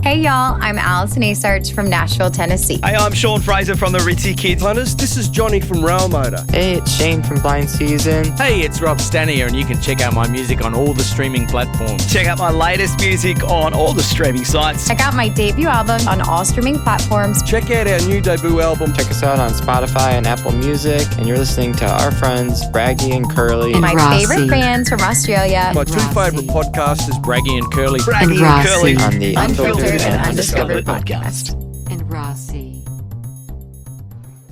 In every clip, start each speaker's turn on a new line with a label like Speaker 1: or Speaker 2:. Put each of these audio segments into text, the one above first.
Speaker 1: Hey y'all, I'm Allison Asarch from Nashville, Tennessee.
Speaker 2: Hey, I'm Sean Fraser from the Ritzy Kids.
Speaker 3: Hunters, this is Johnny from Rail Motor.
Speaker 4: Hey, it's Shane from Blind Season.
Speaker 5: Hey, it's Rob Stanier, and you can check out my music on all the streaming platforms.
Speaker 2: Check out my latest music on all the streaming sites.
Speaker 1: Check out my debut album on all streaming platforms.
Speaker 3: Check out our new debut album.
Speaker 4: Check us out on Spotify and Apple Music. And you're listening to our friends, Braggy and Curly.
Speaker 1: And my favorite bands from Australia.
Speaker 3: My two favourite podcasters,
Speaker 5: Braggy and Curly.
Speaker 2: Braggy and Curly.
Speaker 4: On the
Speaker 1: Unfiltered and Undiscovered podcast.
Speaker 6: And Rossi.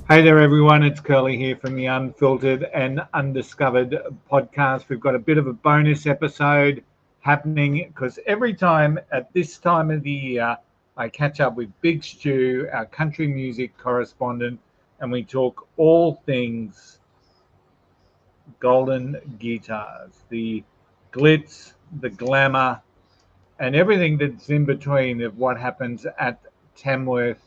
Speaker 7: Hey there, everyone. It's Curly here from the Unfiltered and Undiscovered podcast. We've got a bit of a bonus episode happening because every time at this time of the year, I catch up with Big Stu, our country music correspondent, and we talk all things golden guitars, the glitz, the glamour, and everything that's in between of what happens at Tamworth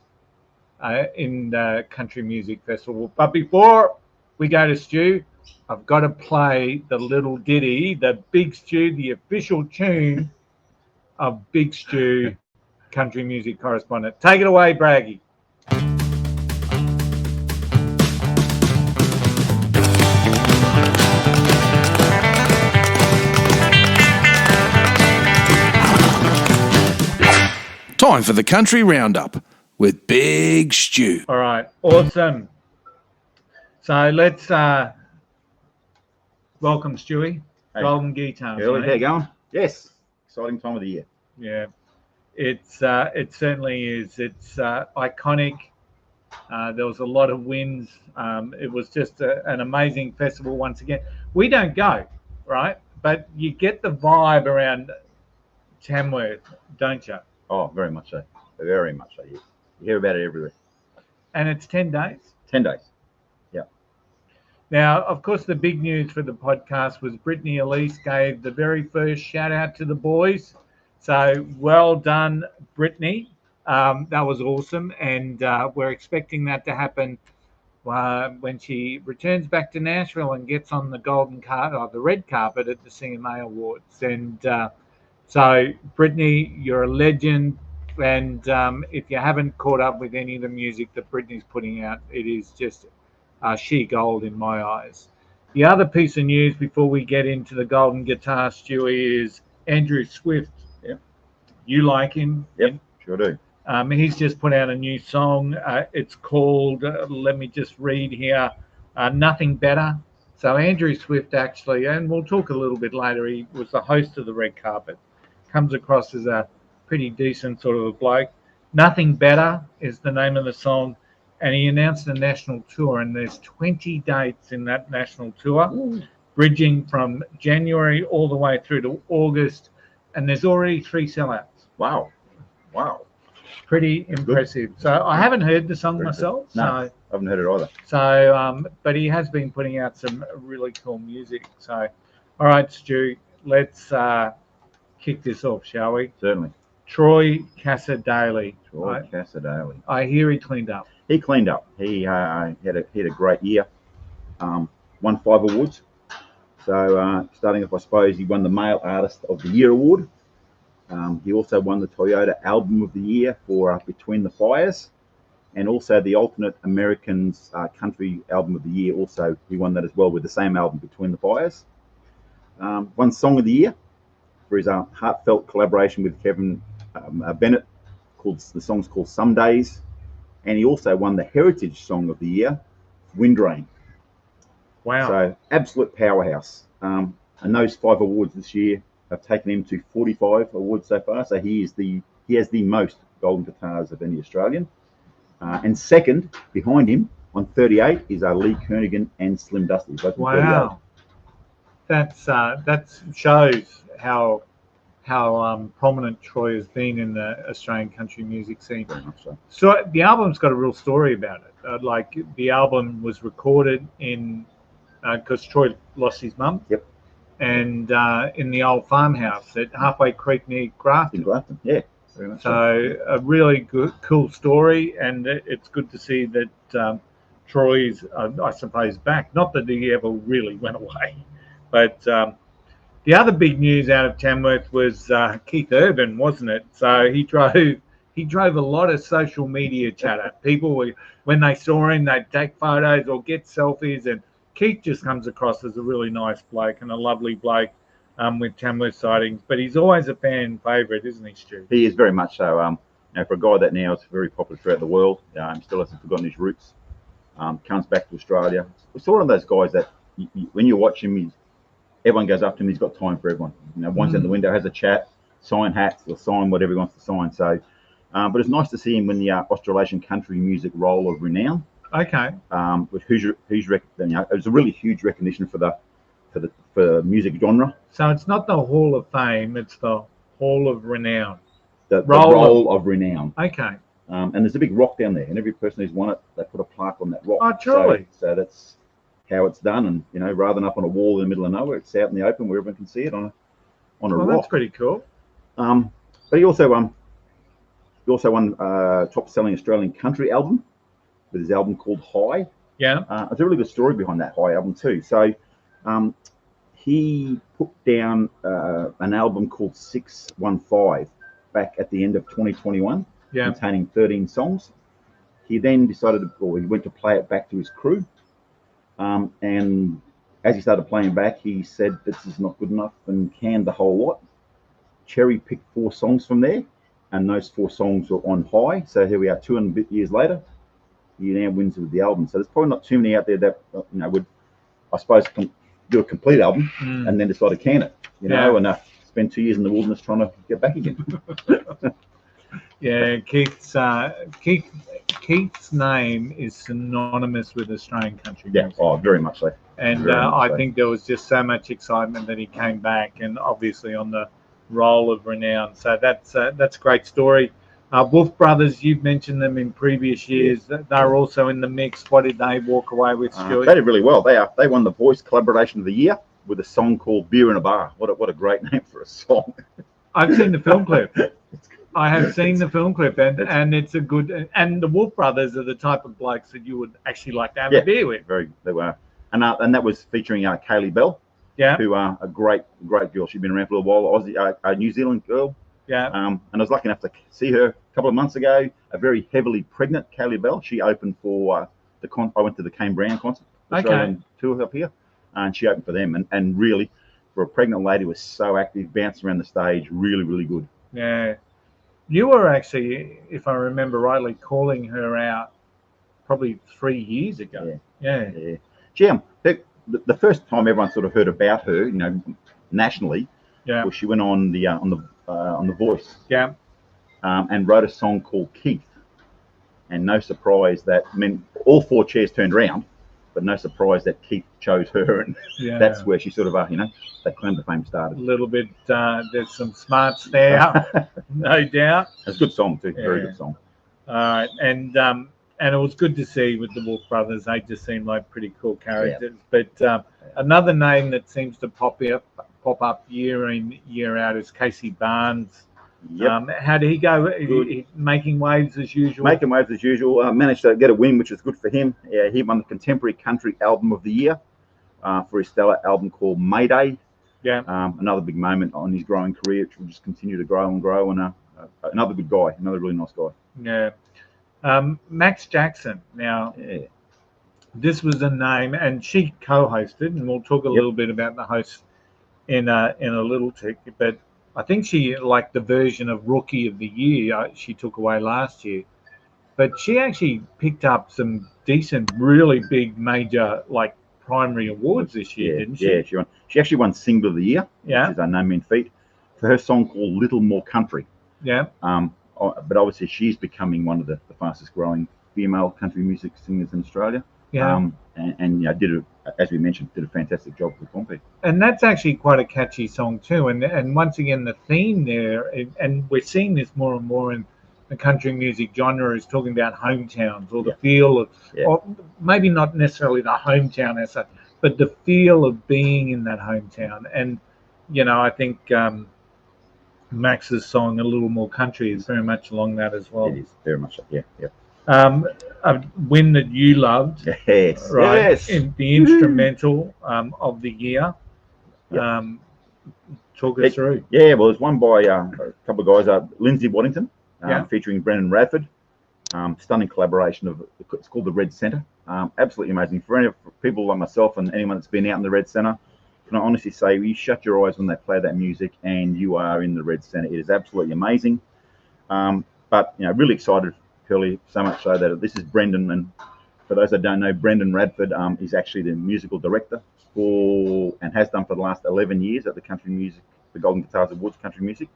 Speaker 7: in the Country Music Festival. But before we go to Stu, I've got to play the little ditty, the Big Stu, the official tune of Big Stu, country music correspondent. Take it away, Braggy.
Speaker 8: Time for the Country Roundup with Big Stu.
Speaker 7: All right, awesome. So let's welcome Stewie.
Speaker 9: Hey.
Speaker 7: Golden guitars.
Speaker 9: Early,
Speaker 7: mate.
Speaker 9: how you going? Yes, exciting time of the year.
Speaker 7: Yeah, it certainly is. It's iconic. There was a lot of wins. It was just an amazing festival once again. We don't go, right? But you get the vibe around Tamworth, don't you?
Speaker 9: Oh, very much so. Very much so. You hear about it everywhere.
Speaker 7: And it's 10 days.
Speaker 9: 10 days. Yeah.
Speaker 7: Now, of course, the big news for the podcast was Brittany Elise gave the very first shout out to the boys. So well done, Brittany. That was awesome. And we're expecting that to happen when she returns back to Nashville and gets on the golden carpet or the red carpet at the CMA Awards. And so, Brittany, you're a legend. And if you haven't caught up with any of the music that Brittany's putting out, it is just sheer gold in my eyes. The other piece of news before we get into the golden guitar, Stewie, is Andrew Swift.
Speaker 9: Yep.
Speaker 7: You like him?
Speaker 9: Yep, sure do.
Speaker 7: He's just put out a new song. It's called, let me just read here, Nothing Better. So Andrew Swift actually, and we'll talk a little bit later, he was the host of the red carpet. Comes across as a pretty decent sort of a bloke. Nothing Better is the name of the song, and he announced a national tour, and there's 20 dates in that national tour. Ooh. Bridging from January all the way through to August, and there's already 3 sellouts.
Speaker 9: Wow.
Speaker 7: Pretty
Speaker 9: That's
Speaker 7: impressive. Good. So I haven't heard the song myself.
Speaker 9: No, I haven't heard it either.
Speaker 7: So, but he has been putting out some really cool music. So, all right, Stu, let's kick this off, shall we?
Speaker 9: Certainly.
Speaker 7: Troy Cassidaly.
Speaker 9: Troy Cassidaly.
Speaker 7: I hear he cleaned up.
Speaker 9: He cleaned up. He had a great year. Won 5 awards. So starting off, I suppose, he won the Male Artist of the Year award. He also won the Toyota Album of the Year for Between the Fires, and also the Alternate Americans Country Album of the Year. Also, he won that as well with the same album, Between the Fires. Won Song of the Year for his heartfelt collaboration with Kevin Bennett. The song's called Some Days. And he also won the Heritage Song of the Year, Wind Rain.
Speaker 7: Wow.
Speaker 9: So, absolute powerhouse. And those 5 awards this year have taken him to 45 awards so far. So he has the most golden guitars of any Australian. And second, behind him, on 38, is Lee Kernaghan and Slim Dusty.
Speaker 7: Wow. That shows how prominent Troy has been in the Australian country music scene.
Speaker 9: Very much so.
Speaker 7: So the album's got a real story about it. Like the album was recorded in because Troy lost his mum.
Speaker 9: Yep.
Speaker 7: And in the old farmhouse at Halfway Creek near Grafton.
Speaker 9: In Grafton, yeah. Very much
Speaker 7: so a really good, cool story, and it's good to see that Troy's, I suppose, back. Not that he ever really went away, but the other big news out of Tamworth was Keith Urban, wasn't it? So he drove he drove a lot of social media chatter. People were, when they saw him, they'd take photos or get selfies. And Keith just comes across as a really nice bloke and a lovely bloke with Tamworth sightings. But he's always a fan favourite, isn't he, Stu?
Speaker 9: He is very much so. For a guy that now is very popular throughout the world, still hasn't forgotten his roots. Comes back to Australia. It's sort of those guys that when you watch him, everyone goes up to him. He's got time for everyone. One's in the window, has a chat, sign hats, or sign whatever he wants to sign. So, but it's nice to see him win the Australasian Country Music Roll of Renown.
Speaker 7: Okay.
Speaker 9: With huge it was a really huge recognition for the music genre.
Speaker 7: So it's not the Hall of Fame; it's the Hall of Renown.
Speaker 9: The Roll of Renown.
Speaker 7: Okay.
Speaker 9: And there's a big rock down there, and every person who's won it, they put a plaque on that rock.
Speaker 7: Oh, truly.
Speaker 9: So that's how it's done, and rather than up on a wall in the middle of nowhere, it's out in the open where everyone can see it on a rock.
Speaker 7: That's pretty cool.
Speaker 9: But he also won top-selling Australian country album with his album called High.
Speaker 7: Yeah.
Speaker 9: There's a really good story behind that High album too. So he put down an album called 615 back at the end of 2021, containing 13 songs. He then decided he went to play it back to his crew. And as he started playing back, he said, "This is not good enough," and canned the whole lot. Cherry picked 4 songs from there, and those 4 songs were on High. So here we are, 2 and a bit years later. He now wins with the album. So there's probably not too many out there that would, I suppose, do a complete album and then decide to can it. And spend 2 years in the wilderness trying to get back again.
Speaker 7: Yeah, Keith's name is synonymous with Australian country music.
Speaker 9: Yeah, very much so.
Speaker 7: And I think there was just so much excitement that he came back, and obviously on the Roll of Renown. So that's a great story. Wolf Brothers, you've mentioned them in previous years. They're also in the mix. What did they walk away with, Stuart?
Speaker 9: They did really well. They won the Voice Collaboration of the Year with a song called Beer in a Bar. What a great name for a song.
Speaker 7: I've seen the film clip. I have seen the film clip, and it's a good. And the Wolf Brothers are the type of blokes that you would actually like to have a beer with.
Speaker 9: They were, and that was featuring Kaylee Bell, who a great girl. She'd been around for a while. Aussie, a New Zealand girl. Yeah. And I was lucky enough to see her a couple of months ago. A very heavily pregnant Kaylee Bell. She opened for I went to the Kane Brown concert, Australian tour up here, and she opened for them. And really, for a pregnant lady, was so active, bounced around the stage, really, really good.
Speaker 7: Yeah. You were actually, if I remember rightly, calling her out probably 3 years ago. Yeah.
Speaker 9: Jim, the first time everyone sort of heard about her, nationally, was she went on the Voice. Yeah. And wrote a song called Keith. And no surprise that, all 4 chairs turned around, but no surprise that Keith chose her, and that's where she sort of, that claim to fame started.
Speaker 7: A little bit, there's some smarts there, no doubt.
Speaker 9: It's a good song too, very good song.
Speaker 7: All right, and it was good to see with the Wolf Brothers. They just seem like pretty cool characters. But another name that seems to pop up year in, year out is Casey Barnes. Yep. How did he go? Making waves as usual? Making waves as usual.
Speaker 9: Managed to get a win, which is good for him. Yeah, he won the Contemporary Country Album of the Year for his stellar album called Mayday. Yeah. Another big moment on his growing career, which will just continue to grow and grow. And another good guy, another really nice guy.
Speaker 7: Yeah. Max Jackson. Now, this was a name, and she co-hosted, and we'll talk a little bit about the host in a little tick, but I think she, like the version of Rookie of the Year, she took away last year. But she actually picked up some decent, really big, major, primary awards this year, didn't she?
Speaker 9: Yeah, she won. She actually won Single of the Year, which is a no mean feat, for her song called Little More Country. Yeah. But obviously she's becoming one of the fastest growing female country music singers in Australia. Yeah. And did as we mentioned, did a fantastic job with Pompey.
Speaker 7: And that's actually quite a catchy song too. And once again, the theme there, and we're seeing this more and more in the country music genre, is talking about hometowns or the feel of, or maybe not necessarily the hometown as such, but the feel of being in that hometown. And, I think Max's song, A Little More Country, is very much along that as well.
Speaker 9: It is, very much, yeah.
Speaker 7: A win that you loved,
Speaker 9: yes,
Speaker 7: right?
Speaker 9: Yes.
Speaker 7: In the instrumental of the year. Talk us through.
Speaker 9: Yeah, well, it's won by a couple of guys. Lindsay Waddington featuring Brendan Radford. Stunning collaboration it's called the Red Centre. Absolutely amazing. For people like myself and anyone that's been out in the Red Centre, can I honestly say, you shut your eyes when they play that music and you are in the Red Centre. It is absolutely amazing. But really excited, Curly, so much so that this is Brendan. And for those that don't know, Brendan Radford is actually the musical director and has done for the last 11 years at the the Golden Guitars Awards Country Music.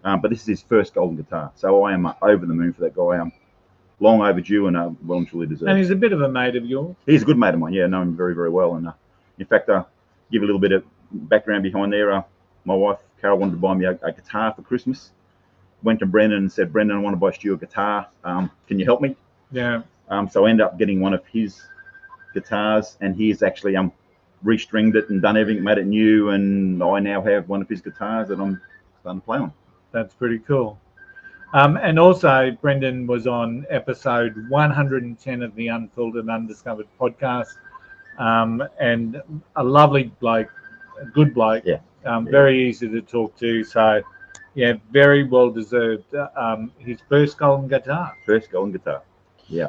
Speaker 9: But this is his first golden guitar. So I am over the moon for that guy. Long overdue and well and truly deserved.
Speaker 7: And he's a bit of a mate of yours.
Speaker 9: He's a good mate of mine. Yeah, I know him very, very well. And in fact, give a little bit of background behind there. My wife, Carol, wanted to buy me a guitar for Christmas. Went to Brendan and said, Brendan, I want to buy Stu a guitar. Can you help me?
Speaker 7: Yeah.
Speaker 9: So I ended up getting one of his guitars, and he's actually restringed it and done everything, made it new. And I now have one of his guitars that I'm starting to play on.
Speaker 7: That's pretty cool. And also, Brendan was on episode 110 of the Unfiltered and Undiscovered podcast, and a lovely bloke, a good bloke, very easy to talk to. So, yeah, very well deserved. His first golden guitar.
Speaker 9: First golden guitar, yeah.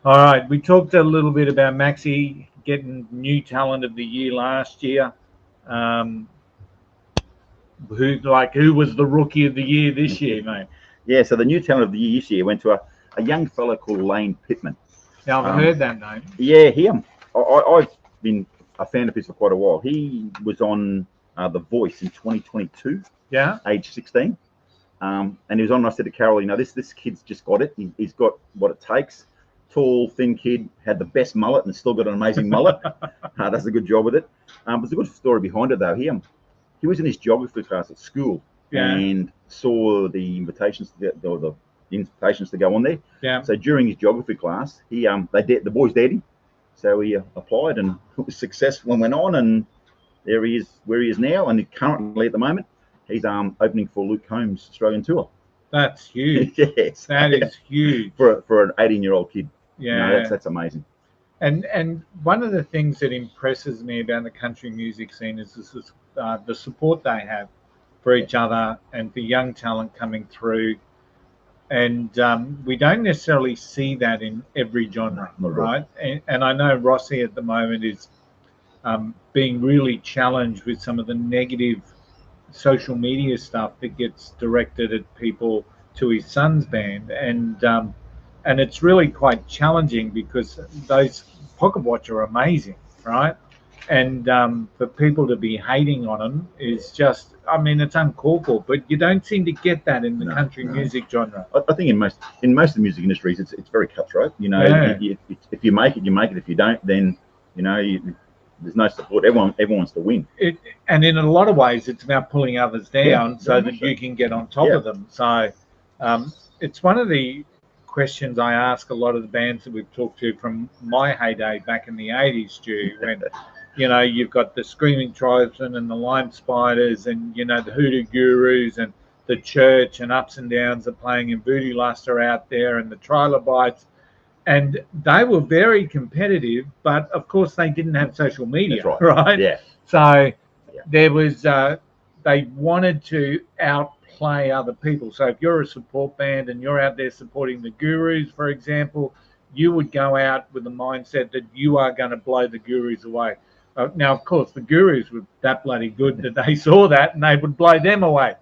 Speaker 7: All right, we talked a little bit about Maxi getting New Talent of the Year last year. Who was the Rookie of the Year this year, mate?
Speaker 9: Yeah, so the New Talent of the Year this year went to a young fella called Lane Pittman.
Speaker 7: Now, I've heard that name.
Speaker 9: Yeah, I've been a fan of his for quite a while. He was on The Voice in 2022, age 16. And he was on, and I said to Carol, this kid's just got it. He's got what it takes. Tall, thin kid, had the best mullet and still got an amazing mullet. Does a good job with it. There's a good story behind it, though. He was in his geography class at school. And saw the invitations to go on there. Yeah. So during his geography class, the boys dared him. So he applied and was successful and went on, and there he is, where he is now. And currently, at the moment, he's opening for Luke Combs' Australian tour.
Speaker 7: That's huge.
Speaker 9: Yes,
Speaker 7: that is huge
Speaker 9: for an 18-year-old kid.
Speaker 7: Yeah,
Speaker 9: that's amazing.
Speaker 7: And one of the things that impresses me about the country music scene is the support they have for each other and for young talent coming through. And we don't necessarily see that in every genre, right? And I know Rossi at the moment is being really challenged with some of the negative social media stuff that gets directed at people to his son's band. And it's really quite challenging because those Pocket Watch are amazing, right? And for people to be hating on them is just, it's uncalled for, but you don't seem to get that in the country music genre.
Speaker 9: I think in most of the music industries, it's very cutthroat. If you make it, you make it. If you don't, then, there's no support. Everyone wants to win.
Speaker 7: And in a lot of ways, it's about pulling others down so that you can get on top of them. So it's one of the questions I ask a lot of the bands that we've talked to from my heyday back in the 80s, Stu, when... you've got the Screaming Tribesmen and the Lime Spiders and, the Hoodoo Gurus and the Church and Ups and Downs are playing in Booty Luster out there and the Trilobites. And they were very competitive, but of course they didn't have social media, right?
Speaker 9: Yeah.
Speaker 7: So there was, they wanted to outplay other people. So if you're a support band and you're out there supporting the Gurus, for example, you would go out with the mindset that you are going to blow the Gurus away. Now, of course, the Gurus were that bloody good that they saw that and they would blow them away.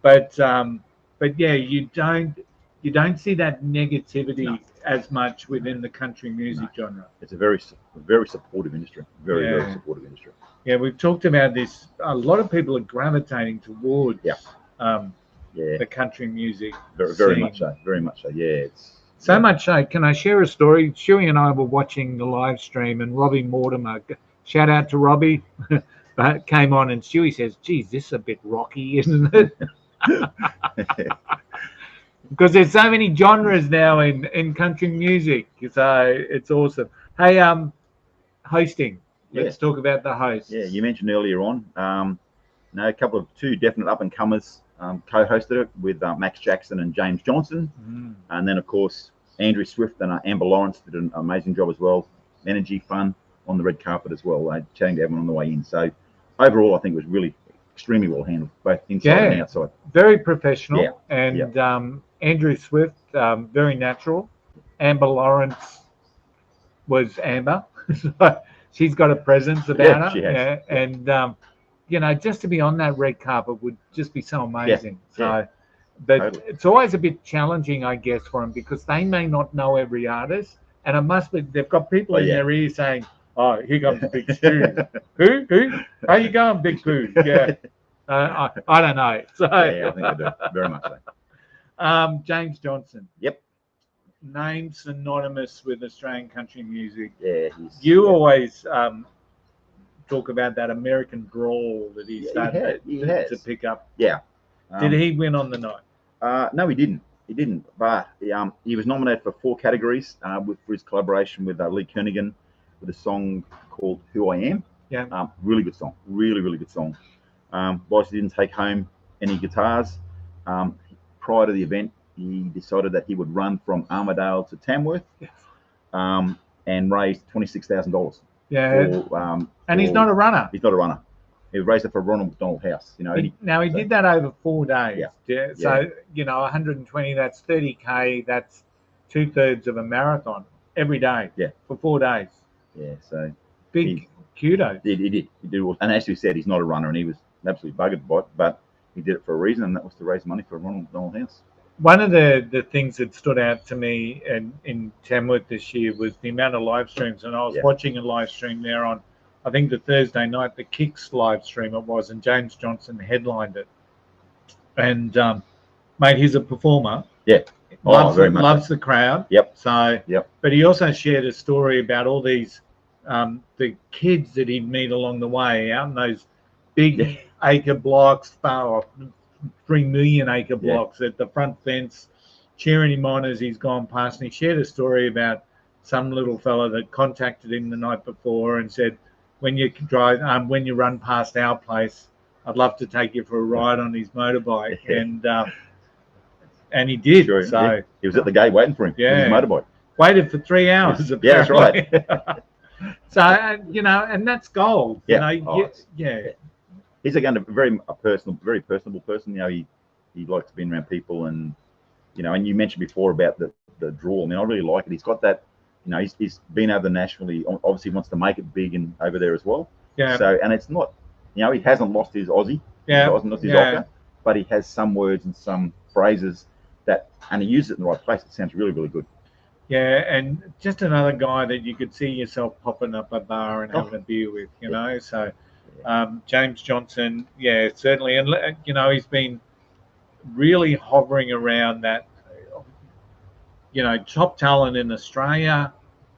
Speaker 7: But yeah, you don't see that negativity as much within the country music genre.
Speaker 9: It's a very supportive industry. Very supportive industry.
Speaker 7: Yeah, we've talked about this. A lot of people are gravitating towards the country music.
Speaker 9: Very much so. Very much so. Yeah.
Speaker 7: So much so. Can I share a story? Shuey and I were watching the live stream, and Robbie Mortimer. Shout out to Robbie, but came on and Stewie says, geez, this is a bit rocky, isn't it? Because there's so many genres now in country music. So it's awesome. Hey, hosting. Let's talk about the host.
Speaker 9: Yeah, you mentioned earlier on, two definite up-and-comers co-hosted it with Max Jackson and James Johnson. And then, of course, Andrew Swift and Amber Lawrence did an amazing job as well. Energy, fun on the red carpet as well, chatting to everyone on the way in. So overall, I think it was really extremely well handled, both inside and outside.
Speaker 7: Very professional.
Speaker 9: Yeah,
Speaker 7: And Andrew Swift, very natural. Amber Lawrence was Amber. So she's got a presence about her.
Speaker 9: She has.
Speaker 7: Yeah. And, you know, just to be on that red carpet would just be so amazing. So, but
Speaker 9: Totally.
Speaker 7: it's always a bit challenging, I guess, for them because they may not know every artist. And it must be, they've got people in their ear saying, oh, here comes Big Stu. Who? How you going, Big Pooh? Yeah. I don't know. So,
Speaker 9: Yeah, I think they do. Very much so.
Speaker 7: James Johnson.
Speaker 9: Yep.
Speaker 7: Name synonymous with Australian country music.
Speaker 9: Yeah.
Speaker 7: You always talk about that American drawl that he's started to pick up.
Speaker 9: Yeah.
Speaker 7: Did he win on the night?
Speaker 9: No, he didn't. He didn't. But he was nominated for 4 categories for his collaboration with Lee Kernaghan with a song called Who I Am.
Speaker 7: Yeah.
Speaker 9: Really good song. Really, really good song. Whilst he didn't take home any guitars, prior to the event, he decided that he would run from Armidale to Tamworth and raise $26,000.
Speaker 7: Yeah. And he's not a runner.
Speaker 9: He's not a runner. He raised it for Ronald McDonald House. You know.
Speaker 7: He did that over 4 days.
Speaker 9: Yeah.
Speaker 7: So, you know, 120, that's 30K, that's 2/3 of a marathon every day.
Speaker 9: Yeah.
Speaker 7: For 4 days.
Speaker 9: Yeah. So
Speaker 7: big kudos.
Speaker 9: He did. And as you said, he's not a runner, and he was absolutely buggered by it, but he did it for a reason, and that was to raise money for Ronald McDonald House.
Speaker 7: One of the things that stood out to me in Tamworth this year was the amount of live streams, and I was watching a live stream there on, I think, the Thursday night, the Kicks live stream it was, and James Johnson headlined it. And, mate, he's a performer.
Speaker 9: Yeah. Very much.
Speaker 7: Loves the crowd.
Speaker 9: Yep.
Speaker 7: So, but he also shared a story about all these, the kids that he'd meet along the way out in those big acre blocks, 3 million acre blocks at the front fence, cheering him on as he's gone past. And he shared a story about some little fella that contacted him the night before and said, when you run past our place, I'd love to take you for a ride on his motorbike. And he did.
Speaker 9: Sure,
Speaker 7: so
Speaker 9: he was at the gate waiting for him.
Speaker 7: Yeah.
Speaker 9: With his motorbike.
Speaker 7: Waited for 3 hours.
Speaker 9: Yeah, that's right.
Speaker 7: So, you know, and that's gold.
Speaker 9: Yeah.
Speaker 7: You know,
Speaker 9: He's again a very personable person. You know, he likes being around people, and you know, and you mentioned before about the draw. I mean, I really like it. He's got that. You know, he's been over nationally. Obviously, wants to make it big and over there as well.
Speaker 7: Yeah.
Speaker 9: So, and it's not, you know, he hasn't lost his Aussie.
Speaker 7: Yeah.
Speaker 9: He hasn't lost his Ocker, but he has some words and some phrases that, and he uses it in the right place. It sounds really, really good.
Speaker 7: Yeah, and just another guy that you could see yourself popping up a bar and having a beer with, you know. So, James Johnson, certainly. And, you know, he's been really hovering around that, you know, top talent in Australia.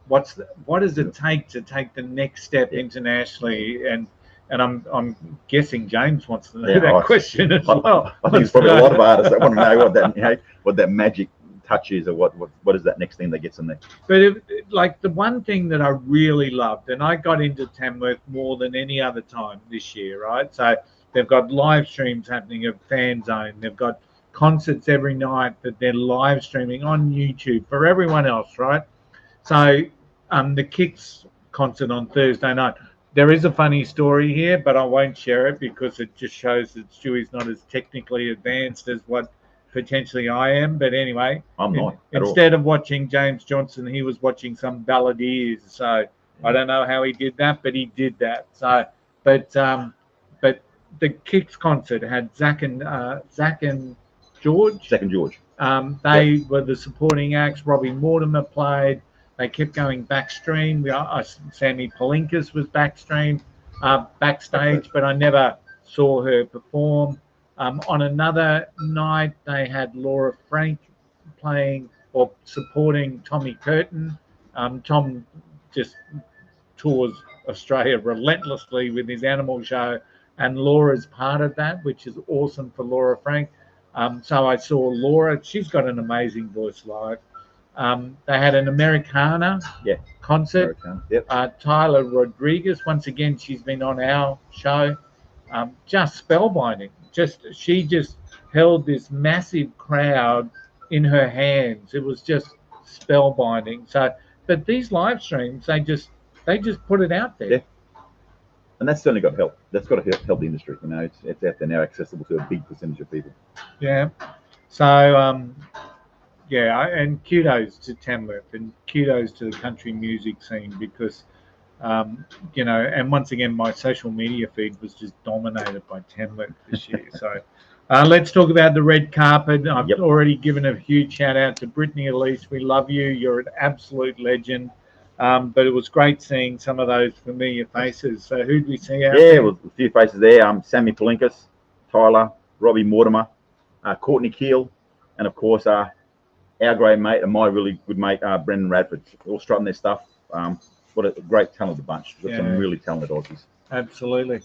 Speaker 7: What does it take to take the next step internationally? And I'm guessing James wants to know that question as well.
Speaker 9: I think there's probably a lot of artists that want to know what that, you know, what that magic touch is, or what is that next thing that gets in there.
Speaker 7: But like the one thing that I really loved, and I got into Tamworth more than any other time this year, right? So they've got live streams happening of Fan Zone. They've got concerts every night that they're live streaming on YouTube for everyone else, right? So the Kicks concert on Thursday night. There is a funny story here, but I won't share it because it just shows that Stewie's not as technically advanced as what potentially I am. But anyway,
Speaker 9: I'm not.
Speaker 7: Instead of watching James Johnson, he was watching some balladeers. So I don't know how he did that, but he did that. So, but the Kicks concert had Zach and George.
Speaker 9: Zach and George.
Speaker 7: They were the supporting acts. Robbie Mortimer played. They kept going backstream. Sammy Palinkas was backstage, but I never saw her perform. On another night, they had Laura Frank playing or supporting Tommy Curtin. Tom just tours Australia relentlessly with his animal show, and Laura's part of that, which is awesome for Laura Frank. So I saw Laura. She's got an amazing voice live. They had an Americana concert. Tyler Rodriguez, once again, she's been on our show. Just spellbinding. She just held this massive crowd in her hands. It was just spellbinding. So, but these live streams, they just put it out there.
Speaker 9: and that's certainly got to help. That's got to help the industry. You know, it's out there now, accessible to a big percentage of people.
Speaker 7: Yeah. So, and kudos to Tamworth and kudos to the country music scene because, and once again, my social media feed was just dominated by Tamworth this year. So let's talk about the red carpet. I've already given a huge shout out to Brittany Elise. We love you. You're an absolute legend. But it was great seeing some of those familiar faces. So who did we see out there?
Speaker 9: Yeah, well, a few faces there. Sammy Palinkas, Tyler, Robbie Mortimer, Courtney Keel, and of course our great mate and my really good mate Brendan Radford, all strutting their stuff. What a great talented bunch. We've got some really talented Aussies.
Speaker 7: Absolutely.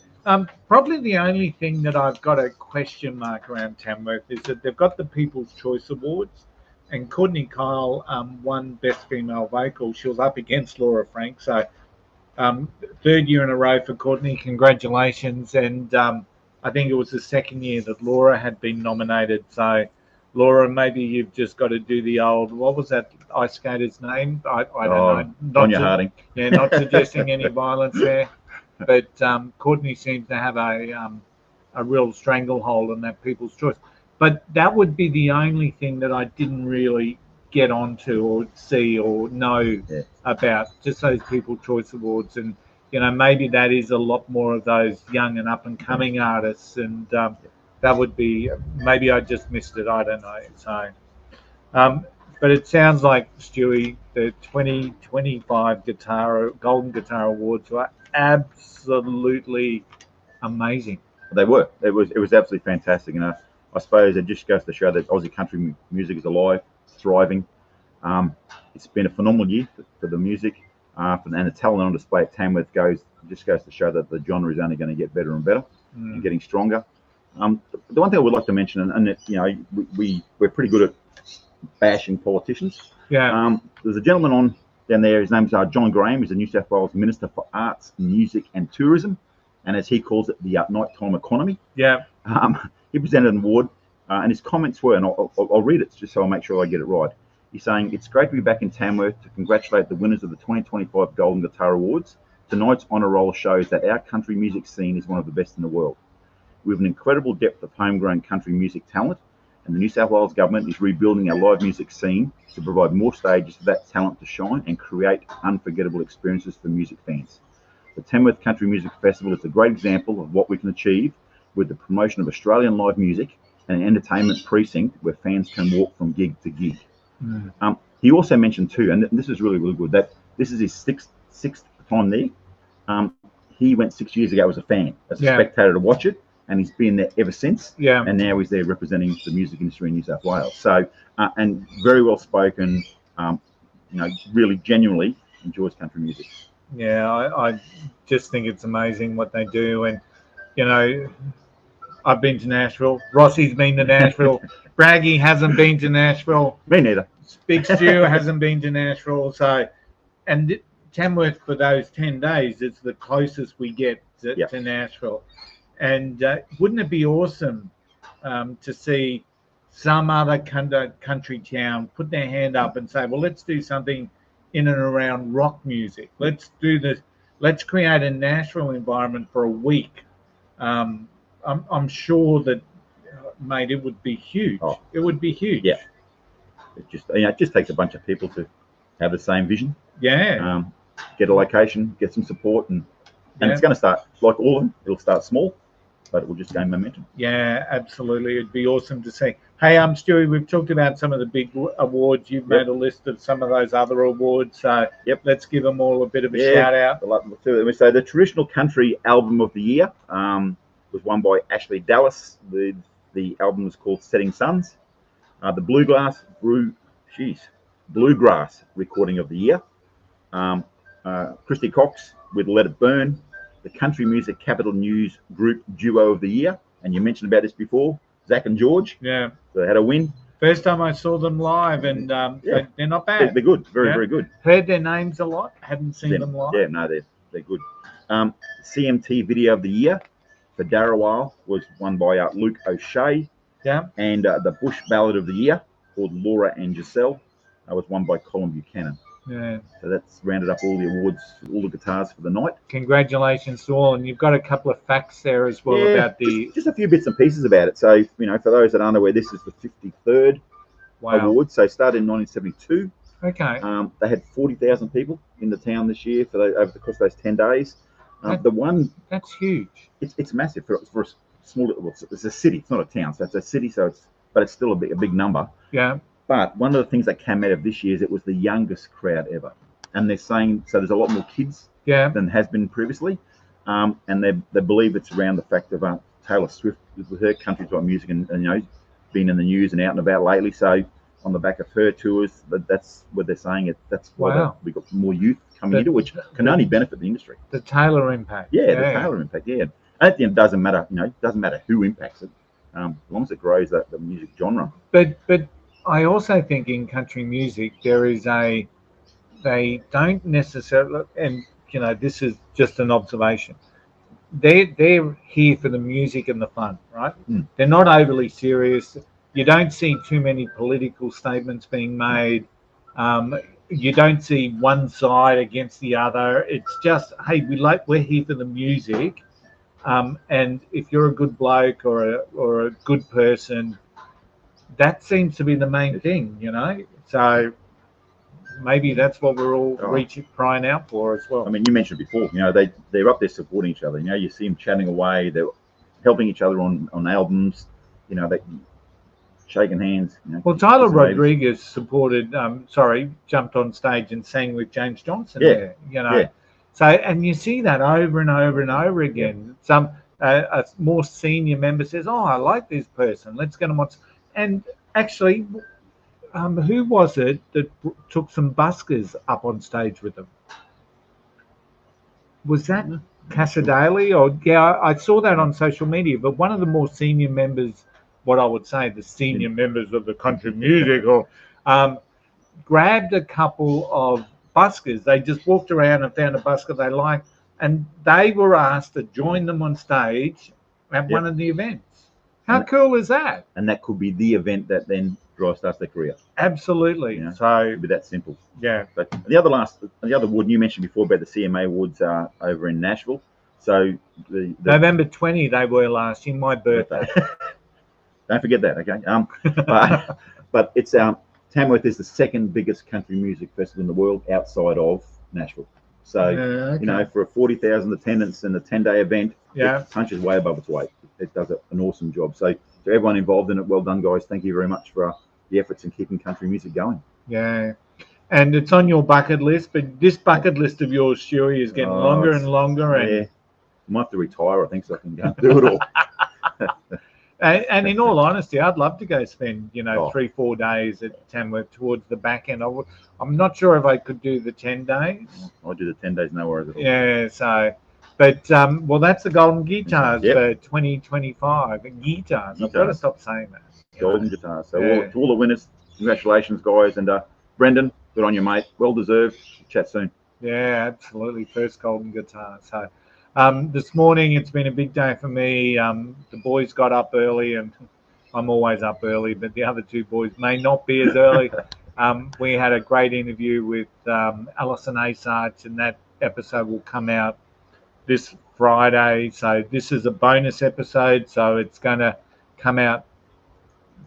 Speaker 7: Probably the only thing that I've got a question mark around Tamworth is that they've got the People's Choice Awards, and Courtney Kyle won Best Female Vocal. She was up against Laura Frank. So third year in a row for Courtney. Congratulations. And I think it was the second year that Laura had been nominated. So, Laura, maybe you've just got to do the old, what was that ice skater's name? I don't know.
Speaker 9: Tonya Harding.
Speaker 7: Yeah, not suggesting any violence there. But Courtney seems to have a real stranglehold on that People's Choice. But that would be the only thing that I didn't really get onto or see or know about, just those People's Choice Awards. And, maybe that is a lot more of those young and up-and-coming artists. And that would be, maybe I just missed it, I don't know. So, but it sounds like, Stewie, the 2025 Golden Guitar Awards were absolutely amazing.
Speaker 9: They were. It was absolutely fantastic. I suppose it just goes to show that Aussie country music is alive, thriving. It's been a phenomenal year for the music, and the talent on display at Tamworth just goes to show that the genre is only going to get better and better and getting stronger. The one thing I would like to mention, and we're pretty good at bashing politicians.
Speaker 7: Yeah.
Speaker 9: There's a gentleman on down there. His name's John Graham. He's the New South Wales Minister for Arts, Music and Tourism, and as he calls it, the nighttime economy.
Speaker 7: Yeah.
Speaker 9: He presented an award, and his comments were, and I'll read it just so I make sure I get it right. He's saying, "It's great to be back in Tamworth to congratulate the winners of the 2025 Golden Guitar Awards. Tonight's honour roll shows that our country music scene is one of the best in the world. We have an incredible depth of homegrown country music talent, and the New South Wales Government is rebuilding our live music scene to provide more stages for that talent to shine and create unforgettable experiences for music fans. The Tamworth Country Music Festival is a great example of what we can achieve with the promotion of Australian live music and an entertainment precinct where fans can walk from gig to gig." He also mentioned too, and this is really, really good, that this is his sixth time there. He went 6 years ago as a fan, as a spectator to watch it, and he's been there ever since.
Speaker 7: Yeah.
Speaker 9: And now he's there representing the music industry in New South Wales. So, and very well spoken, really genuinely enjoys country music.
Speaker 7: Yeah, I just think it's amazing what they do. And, I've been to Nashville. Rossi's been to Nashville. Braggy hasn't been to Nashville.
Speaker 9: Me neither.
Speaker 7: Big Stu hasn't been to Nashville. So, and Tamworth for those 10 days is the closest we get to Nashville. And wouldn't it be awesome to see some other country town put their hand up and say, well, let's do something in and around rock music. Let's do this. Let's create a Nashville environment for a week. I'm sure that, mate, it would be huge.
Speaker 9: Oh.
Speaker 7: It would be huge.
Speaker 9: Yeah. It just takes a bunch of people to have the same vision.
Speaker 7: Yeah.
Speaker 9: Get a location, get some support, and it's going to start, like all of them, it'll start small, but it will just gain momentum.
Speaker 7: Yeah, absolutely. It'd be awesome to see. Hey, Stewie, we've talked about some of the big awards. You've made a list of some of those other awards. So let's give them all a bit of a shout out.
Speaker 9: So the Traditional Country Album of the Year was won by Ashley Dallas. The album was called Setting Suns. The Bluegrass Recording of the Year. Christy Cox with Let It Burn. The Country Music Capital News Group Duo of the Year. And you mentioned about this before, Zach and George.
Speaker 7: Yeah.
Speaker 9: So they had a win.
Speaker 7: First time I saw them live, and they're not bad.
Speaker 9: They're good. Very good.
Speaker 7: Heard their names a lot. Haven't seen them live.
Speaker 9: Yeah, no, they're good. CMT Video of the Year for Darawal was won by Luke O'Shea.
Speaker 7: Yeah.
Speaker 9: And the Bush Ballad of the Year called Laura and Giselle was won by Colin Buchanan.
Speaker 7: Yeah.
Speaker 9: So that's rounded up all the awards, all the guitars for the night.
Speaker 7: Congratulations to all, and you've got a couple of facts there as well about the.
Speaker 9: Just a few bits and pieces about it. So, for those that aren't aware, this is the 53rd award. So, started in 1972.
Speaker 7: Okay.
Speaker 9: They had 40,000 people in the town this year over the course of those 10 days.
Speaker 7: That's huge.
Speaker 9: It's massive for a small. It's a city. It's not a town, so it's a city. But it's still a big number.
Speaker 7: Yeah.
Speaker 9: But one of the things that came out of this year is it was the youngest crowd ever, and they're saying so. There's a lot more kids than has been previously, and they believe it's around the fact of Taylor Swift with her country music and being in the news and out and about lately. So on the back of her tours, that's what they're saying. That's why we got more youth coming into, which can only benefit the industry.
Speaker 7: The Taylor impact.
Speaker 9: The Taylor impact. Yeah. At the end, it doesn't matter. It doesn't matter who impacts it, as long as it grows the music genre.
Speaker 7: But I also think in country music there is they don't necessarily, and this is just an observation. They're here for the music and the fun, right? They're not overly serious. You don't see too many political statements being made. You don't see one side against the other. It's just, hey, we're here for the music, and if you're a good bloke or a good person, that seems to be the main thing, So maybe that's what we're all crying out for as well.
Speaker 9: I mean, you mentioned before, they're up there supporting each other. You see them chatting away. They're helping each other on albums. They shaking hands.
Speaker 7: Well, Tyler Rodriguez jumped on stage and sang with James Johnson there. So, and you see that over and over and over again. Some a more senior member says, "Oh, I like this person. Let's get them on." And actually, who was it that took some buskers up on stage with them? Was that Cassar-Daly? I saw that on social media. But one of the more senior members, what I would say, the senior members of the country music, grabbed a couple of buskers. They just walked around and found a busker they liked, and they were asked to join them on stage at one of the events. How cool is that? And that could be the event that then starts their career. Absolutely. So it'd be that simple. Yeah. But the other award you mentioned before about the CMA awards are over in Nashville. So the November 20 they were last year, my birthday. Don't forget that, okay? But it's Tamworth is the second biggest country music festival in the world outside of Nashville. So for a 40,000 attendance and a 10-day event, it punches way above its weight. It does an awesome job. So to everyone involved in it, well done, guys. Thank you very much for the efforts in keeping country music going. Yeah. And it's on your bucket list, but this bucket list of yours, Stewie, is getting longer and longer. I might have to retire, I think, so I can go and do it all. And in all honesty, I'd love to go spend, 3-4 days at Tamworth towards the back end. I'm not sure if I could do the 10 days. I'll do the 10 days, no worries at all. Yeah, so... But, that's the Golden Guitars for 2025. Guitars. I've got to stop saying that. Golden Guitars. So to all the winners, congratulations, guys. And Brendan, good on you, mate. Well deserved. Chat soon. Yeah, absolutely. First Golden Guitar. So this morning, it's been a big day for me. The boys got up early, and I'm always up early, but the other two boys may not be as early. We had a great interview with Alison Asarch, and that episode will come out this Friday. So this is a bonus episode, so it's going to come out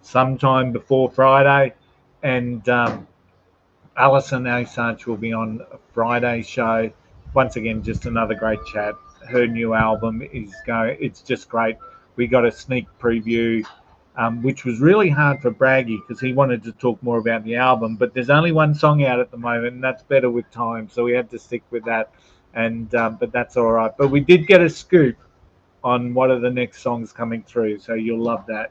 Speaker 7: sometime before Friday, and Alison Asarch will be on a Friday show. Once again, just another great chat. Her new album it's just great. We got a sneak preview, which was really hard for Braggy because he wanted to talk more about the album, but there's only one song out at the moment, and that's Better With Time, so we had to stick with that. And but that's all right. But we did get a scoop on what are the next songs coming through, so you'll love that.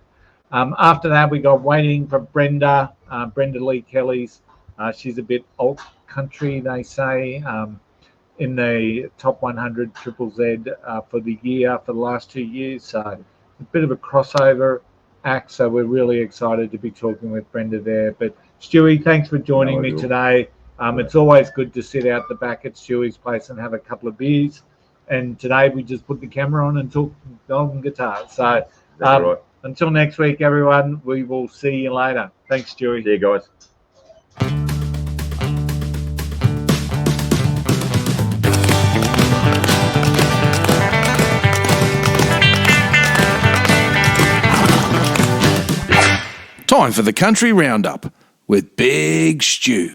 Speaker 7: After that, we got Waiting for Brenda Lee Kelly's. She's a bit alt country, they say, in the top 100 Triple Z for the year, for the last 2 years. So a bit of a crossover act, so we're really excited to be talking with Brenda there. But Stewie, thanks for joining me today. It's always good to sit out the back at Stewie's place and have a couple of beers. And today we just put the camera on and talk golden guitars. So right. Until next week, everyone, we will see you later. Thanks, Stewie. See you guys.
Speaker 8: Time for the Country Roundup with Big Stu.